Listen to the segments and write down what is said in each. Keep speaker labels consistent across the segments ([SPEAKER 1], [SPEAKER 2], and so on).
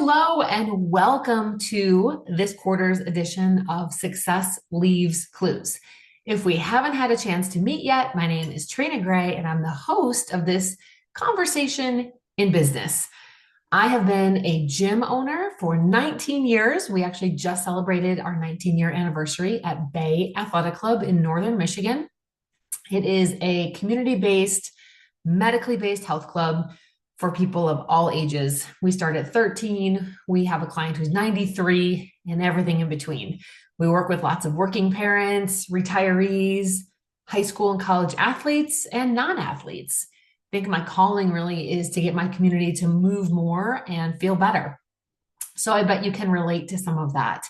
[SPEAKER 1] Hello, and welcome to this quarter's edition of Success Leaves Clues. If we haven't had a chance to meet yet, my name is Trina Gray, and I'm the host of this conversation in business. I have been a gym owner for 19 years. We actually just celebrated our 19-year anniversary at Bay Athletic Club in Northern Michigan. It is a community-based, medically based health club for people of all ages. We start at 13. We have a client who's 93 and everything in between. We work with lots of working parents, retirees, high school and college athletes, and non-athletes. I think my calling really is to get my community to move more and feel better. So I bet you can relate to some of that.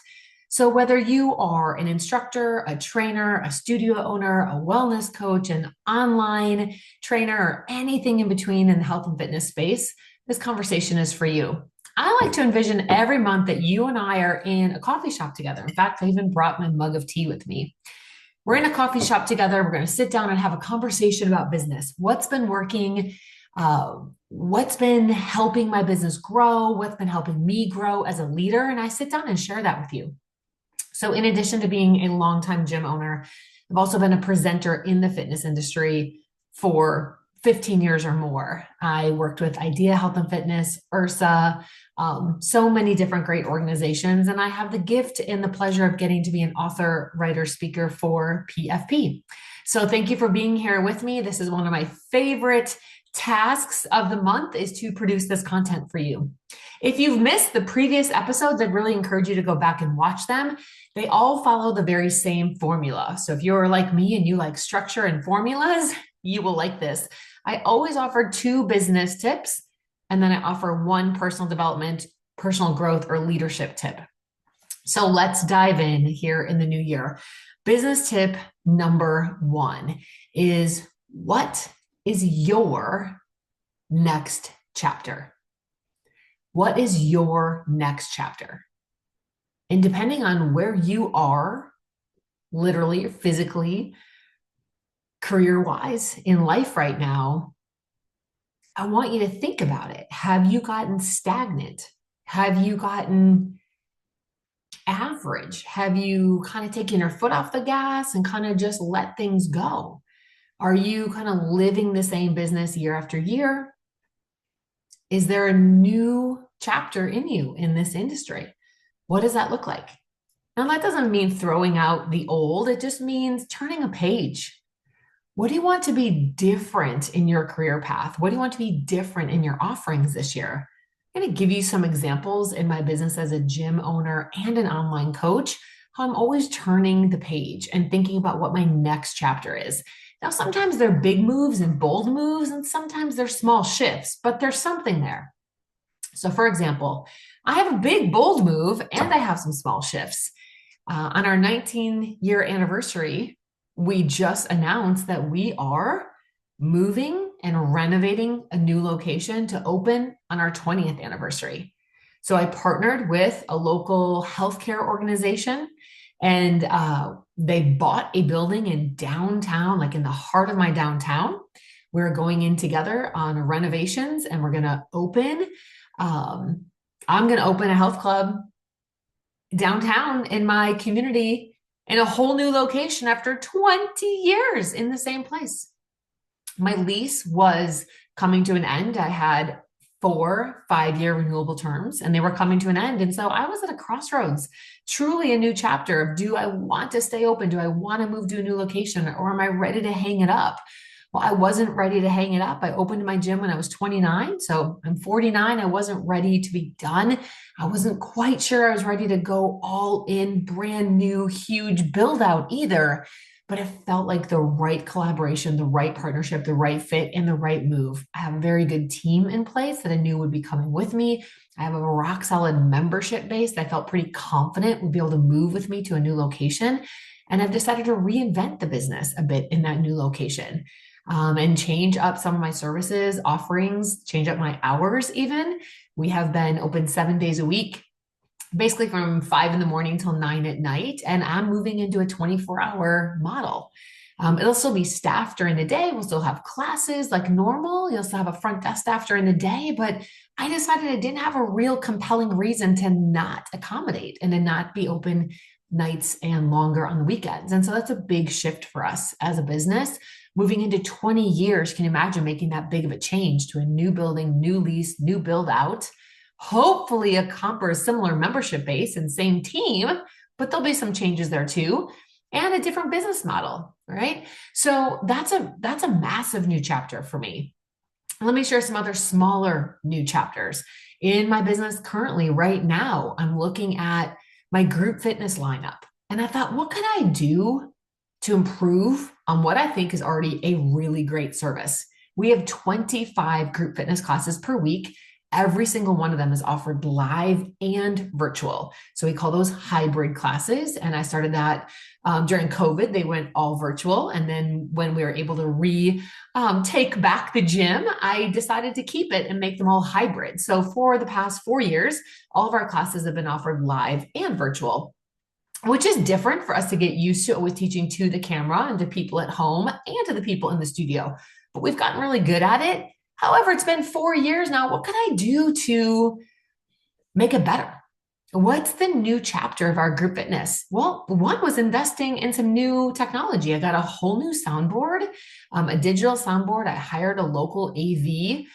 [SPEAKER 1] So whether you are an instructor, a trainer, a studio owner, a wellness coach, an online trainer, or anything in between in the health and fitness space, this conversation is for you. I like to envision every month that you and I are in a coffee shop together. In fact, I even brought my mug of tea with me. We're in a coffee shop together. We're going to sit down and have a conversation about business. What's been working? What's been helping my business grow? What's been helping me grow as a leader? And I sit down and share that with you. So in addition to being a longtime gym owner, I've also been a presenter in the fitness industry for 15 years or more. I worked with Idea Health and Fitness, URSA, so many different great organizations. And I have the gift and the pleasure of getting to be an author, writer, speaker for PFP. So thank you for being here with me. This is one of my favorite tasks of the month is to produce this content for you. If you've missed the previous episodes, I'd really encourage you to go back and watch them. They all follow the very same formula. So if you're like me and you like structure and formulas, you will like this. I always offer 2 business tips, and then I offer 1 personal development, personal growth, or leadership tip. So let's dive in here in the new year. Business tip number 1 is, what is your next chapter? What is your next chapter? And depending on where you are, literally, physically, career-wise in life right now, I want you to think about it. Have you gotten stagnant? Have you gotten average? Have you kind of taken your foot off the gas and kind of just let things go? Are you kind of living the same business year after year? Is there a new chapter in you in this industry? What does that look like? Now, that doesn't mean throwing out the old. It just means turning a page. What do you want to be different in your career path? What do you want to be different in your offerings this year? I'm going to give you some examples in my business as a gym owner and an online coach, how I'm always turning the page and thinking about what my next chapter is. Now, sometimes they're big moves and bold moves, and sometimes they're small shifts, but there's something there. So for example, I have a big, bold move and I have some small shifts. On our 19-year anniversary, we just announced that we are moving and renovating a new location to open on our 20th anniversary. So I partnered with a local healthcare organization, and they bought a building in downtown, like in the heart of my downtown. We're going in together on renovations, and we're going to open. I'm going to open a health club downtown in my community in a whole new location after 20 years in the same place. My lease was coming to an end. I had 4 5-year renewable terms, and they were coming to an end. And so I was at a crossroads, truly a new chapter of, do I want to stay open? Do I want to move to a new location, or am I ready to hang it up? Well, I wasn't ready to hang it up. I opened my gym when I was 29. So I'm 49. I wasn't ready to be done. I wasn't quite sure I was ready to go all in, brand new, huge build out either. But it felt like the right collaboration, the right partnership, the right fit, and the right move. I have a very good team in place that I knew would be coming with me. I have a rock solid membership base that I felt pretty confident would be able to move with me to a new location. And I've decided to reinvent the business a bit in that new location. And change up some of my services, offerings, change up my hours even. We have been open 7 days a week, basically from 5 in the morning till 9 at night. And I'm moving into a 24-hour model. It'll still be staffed during the day. We'll still have classes like normal. You'll still have a front desk staff during the day, but I decided I didn't have a real compelling reason to not accommodate and to not be open nights and longer on the weekends. And so that's a big shift for us as a business. Moving into 20 years, can you imagine making that big of a change to a new building, new lease, new build out? Hopefully accomplish similar membership base and same team, but there'll be some changes there too, and a different business model, right? So that's a massive new chapter for me. Let me share some other smaller new chapters. In my business currently, right now, I'm looking at my group fitness lineup. And I thought, what can I do to improve on what I think is already a really great service? We have 25 group fitness classes per week. Every single one of them is offered live and virtual. So we call those hybrid classes. And I started that during COVID. They went all virtual. And then when we were able to take back the gym, I decided to keep it and make them all hybrid. So for the past 4 years, all of our classes have been offered live and virtual, which is different for us to get used to, always teaching to the camera and to people at home and to the people in the studio. But we've gotten really good at it. However, it's been 4 years now. What can I do to make it better? What's the new chapter of our group fitness? Well, one was investing in some new technology. I got a whole new soundboard, a digital soundboard. I hired a local AV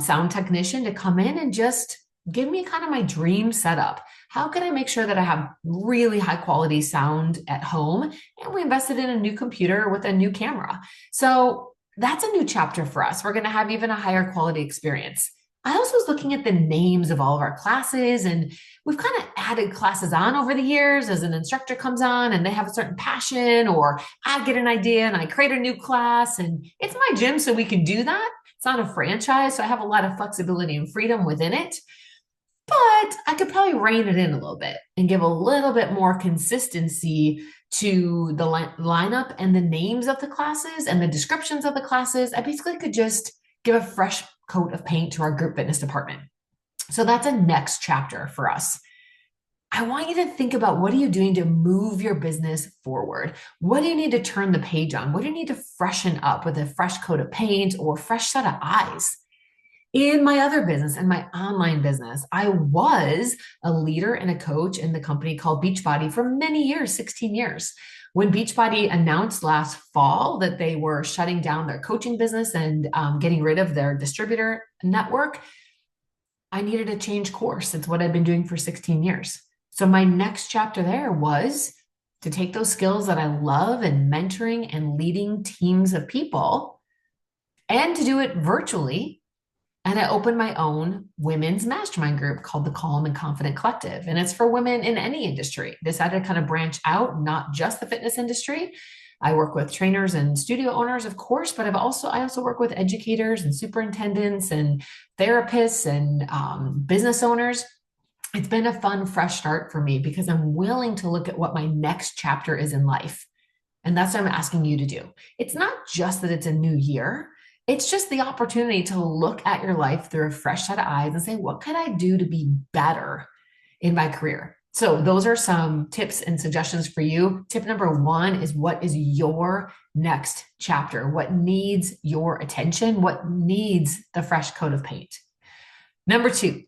[SPEAKER 1] sound technician to come in and just give me kind of my dream setup. How can I make sure that I have really high quality sound at home? And we invested in a new computer with a new camera. So that's a new chapter for us. We're going to have even a higher quality experience. I also was looking at the names of all of our classes, and we've kind of added classes on over the years as an instructor comes on and they have a certain passion, or I get an idea and I create a new class, and it's my gym, so we can do that. It's not a franchise, so I have a lot of flexibility and freedom within it. But I could probably rein it in a little bit and give a little bit more consistency to the lineup and the names of the classes and the descriptions of the classes. I basically could just give a fresh coat of paint to our group fitness department. So that's a next chapter for us. I want you to think about, what are you doing to move your business forward? What do you need to turn the page on? What do you need to freshen up with a fresh coat of paint or fresh set of eyes? In my other business and my online business, I was a leader and a coach in the company called Beachbody for many years, 16 years. When Beachbody announced last fall that they were shutting down their coaching business and getting rid of their distributor network, I needed to change course. It's what I've been doing for 16 years. So my next chapter there was to take those skills that I love in mentoring and leading teams of people, and to do it virtually. And I opened my own women's mastermind group called the Calm and Confident Collective. And it's for women in any industry. Decided to kind of branch out, not just the fitness industry. I work with trainers and studio owners, of course, but I also work with educators and superintendents and therapists and business owners. It's been a fun, fresh start for me because I'm willing to look at what my next chapter is in life. And that's what I'm asking you to do. It's not just that it's a new year. It's just the opportunity to look at your life through a fresh set of eyes and say, what can I do to be better in my career? So those are some tips and suggestions for you. Tip number one is, what is your next chapter? What needs your attention? What needs the fresh coat of paint? Number two,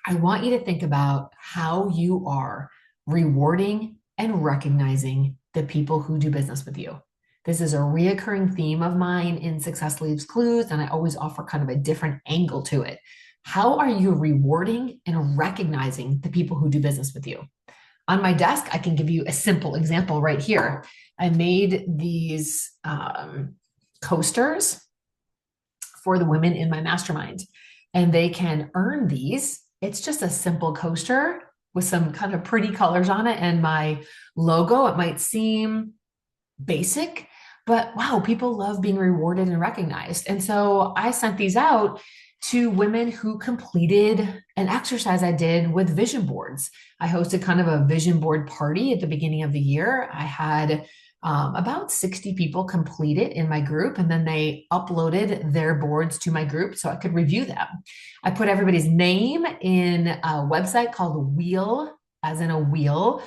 [SPEAKER 1] I want you to think about how you are rewarding and recognizing the people who do business with you. This is a reoccurring theme of mine in Success Leaves Clues, and I always offer kind of a different angle to it. How are you rewarding and recognizing the people who do business with you? On my desk, I can give you a simple example right here. I made these coasters for the women in my mastermind, and they can earn these. It's just a simple coaster with some kind of pretty colors on it and my logo. It might seem basic, but wow, people love being rewarded and recognized. And so I sent these out to women who completed an exercise I did with vision boards. I hosted kind of a vision board party at the beginning of the year. I had about 60 people complete it in my group, and then they uploaded their boards to my group so I could review them. I put everybody's name in a website called Wheel as in a wheel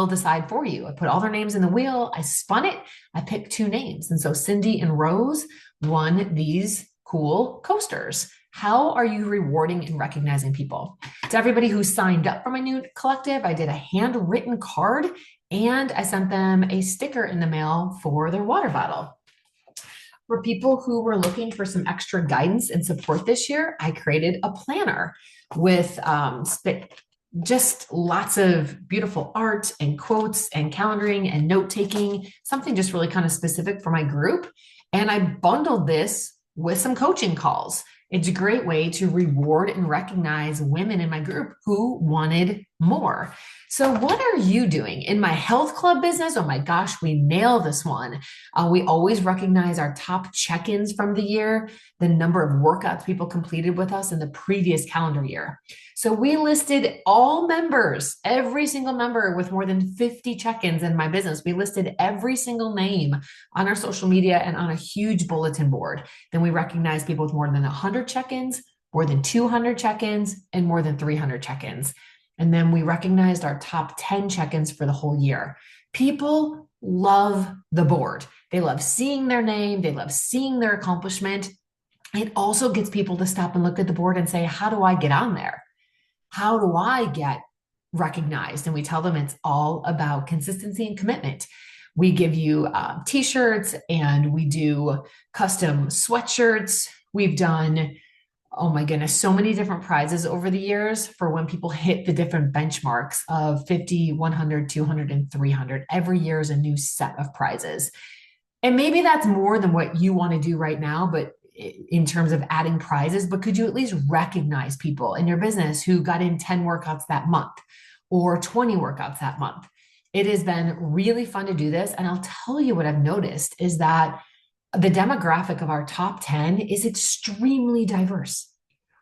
[SPEAKER 1] decide for you. I put all their names in the wheel, I spun it, I picked two names. And so Cindy and Rose won these cool coasters. How are you rewarding and recognizing people? To everybody who signed up for my new collective, I did a handwritten card and I sent them a sticker in the mail for their water bottle. For people who were looking for some extra guidance and support this year, I created a planner with just lots of beautiful art and quotes and calendaring and note taking, something just really kind of specific for my group. And I bundled this with some coaching calls. It's a great way to reward and recognize women in my group who wanted more. So what are you doing in my health club business? Oh my gosh, we nailed this one. We always recognize our top check-ins from the year, the number of workouts people completed with us in the previous calendar year. So we listed all members, every single member with more than 50 check-ins in my business. We listed every single name on our social media and on a huge bulletin board. Then we recognized people with more than 100 check-ins, more than 200 check-ins, and more than 300 check-ins. And then we recognized our top 10 check-ins for the whole year. People love the board. They love seeing their name. They love seeing their accomplishment. It also gets people to stop and look at the board and say, how do I get on there? How do I get recognized? And we tell them it's all about consistency and commitment. We give you t-shirts and we do custom sweatshirts. We've done, oh my goodness, so many different prizes over the years for when people hit the different benchmarks of 50, 100, 200, and 300. Every year is a new set of prizes. And maybe that's more than what you want to do right now, but in terms of adding prizes, but could you at least recognize people in your business who got in 10 workouts that month or 20 workouts that month? It has been really fun to do this. And I'll tell you what I've noticed is that the demographic of our top 10 is extremely diverse.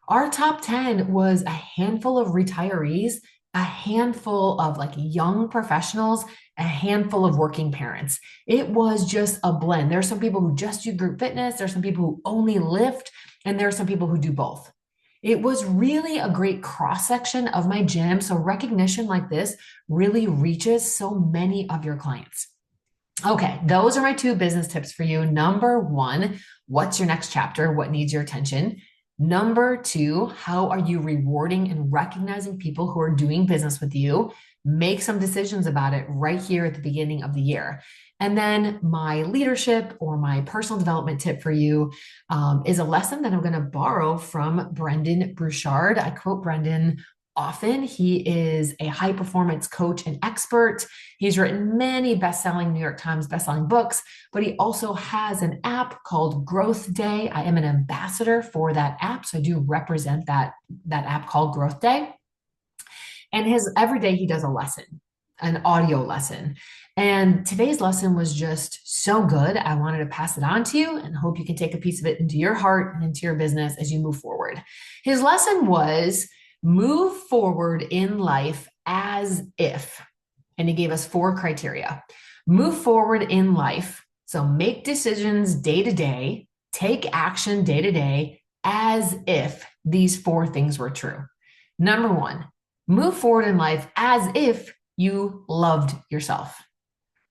[SPEAKER 1] Our top 10 was a handful of retirees, a handful of like young professionals, a handful of working parents. It was just a blend. There are some people who just do group fitness. There are some people who only lift, and there are some people who do both. It was really a great cross section of my gym. So recognition like this really reaches so many of your clients. Okay, those are my two business tips for you. Number one, what's your next chapter? What needs your attention? Number two, how are you rewarding and recognizing people who are doing business with you? Make some decisions about it right here at the beginning of the year. And then my leadership or my personal development tip for you is a lesson that I'm going to borrow from Brendan Burchard. I quote Brendan often. He is a high performance coach and expert. He's written many best-selling New York Times best-selling books, but he also has an app called Growth Day. I am an ambassador for that app, so I do represent that app called Growth Day. And every day he does a lesson, an audio lesson. And today's lesson was just so good. I wanted to pass it on to you and hope you can take a piece of it into your heart and into your business as you move forward. His lesson was move forward in life as if, and he gave us 4 criteria. Move forward in life. So make decisions day to day, take action day to day as if these 4 things were true. Number 1, move forward in life as if you loved yourself.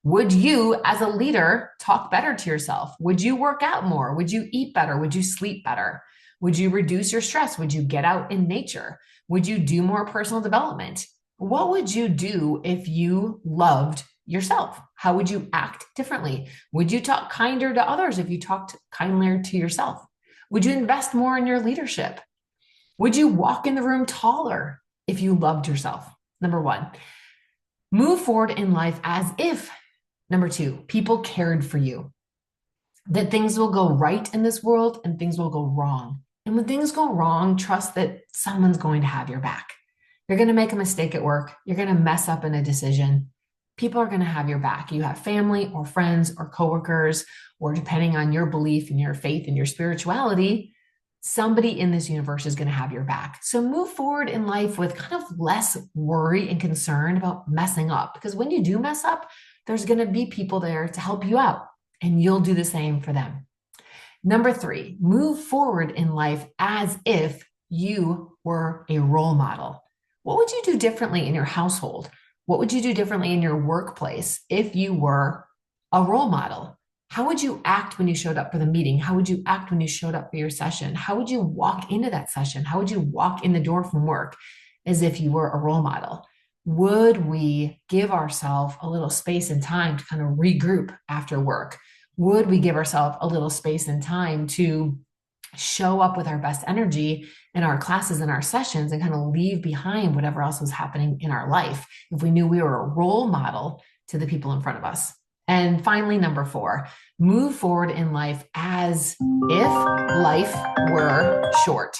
[SPEAKER 1] Would you, as a leader, talk better to yourself? Would you work out more? Would you eat better? Would you sleep better? Would you reduce your stress? Would you get out in nature? Would you do more personal development? What would you do if you loved yourself? How would you act differently? Would you talk kinder to others if you talked kinder to yourself? Would you invest more in your leadership? Would you walk in the room taller if you loved yourself? Number 1, move forward in life as if, number 2, people cared for you. That things will go right in this world and things will go wrong. And when things go wrong, trust that someone's going to have your back. You're going to make a mistake at work. You're going to mess up in a decision. People are going to have your back. You have family or friends or coworkers, or depending on your belief and your faith and your spirituality, somebody in this universe is going to have your back. So move forward in life with kind of less worry and concern about messing up. Because when you do mess up, there's going to be people there to help you out, and you'll do the same for them. Number 3, move forward in life as if you were a role model. What would you do differently in your household? What would you do differently in your workplace if you were a role model? How would you act when you showed up for the meeting? How would you act when you showed up for your session? How would you walk into that session? How would you walk in the door from work as if you were a role model? Would we give ourselves a little space and time to kind of regroup after work? Would we give ourselves a little space and time to show up with our best energy in our classes and our sessions and kind of leave behind whatever else was happening in our life if we knew we were a role model to the people in front of us? And finally, number 4, move forward in life as if life were short.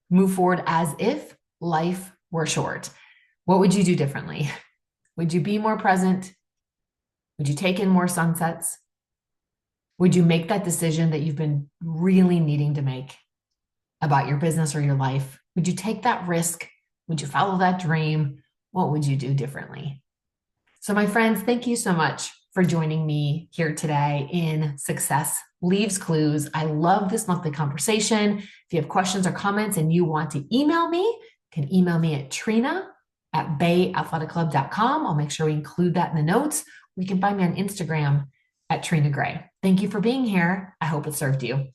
[SPEAKER 1] Move forward as if life were short. What would you do differently? Would you be more present? Would you take in more sunsets? Would you make that decision that you've been really needing to make about your business or your life? Would you take that risk? Would you follow that dream? What would you do differently? So, my friends, thank you so much for joining me here today in Success Leaves Clues. I love this monthly conversation. If you have questions or comments and you want to email me, you can email me at trina@bayathleticlub.com. I'll make sure we include that in the notes. You can find me on Instagram at Trina Gray. Thank you for being here. I hope it served you.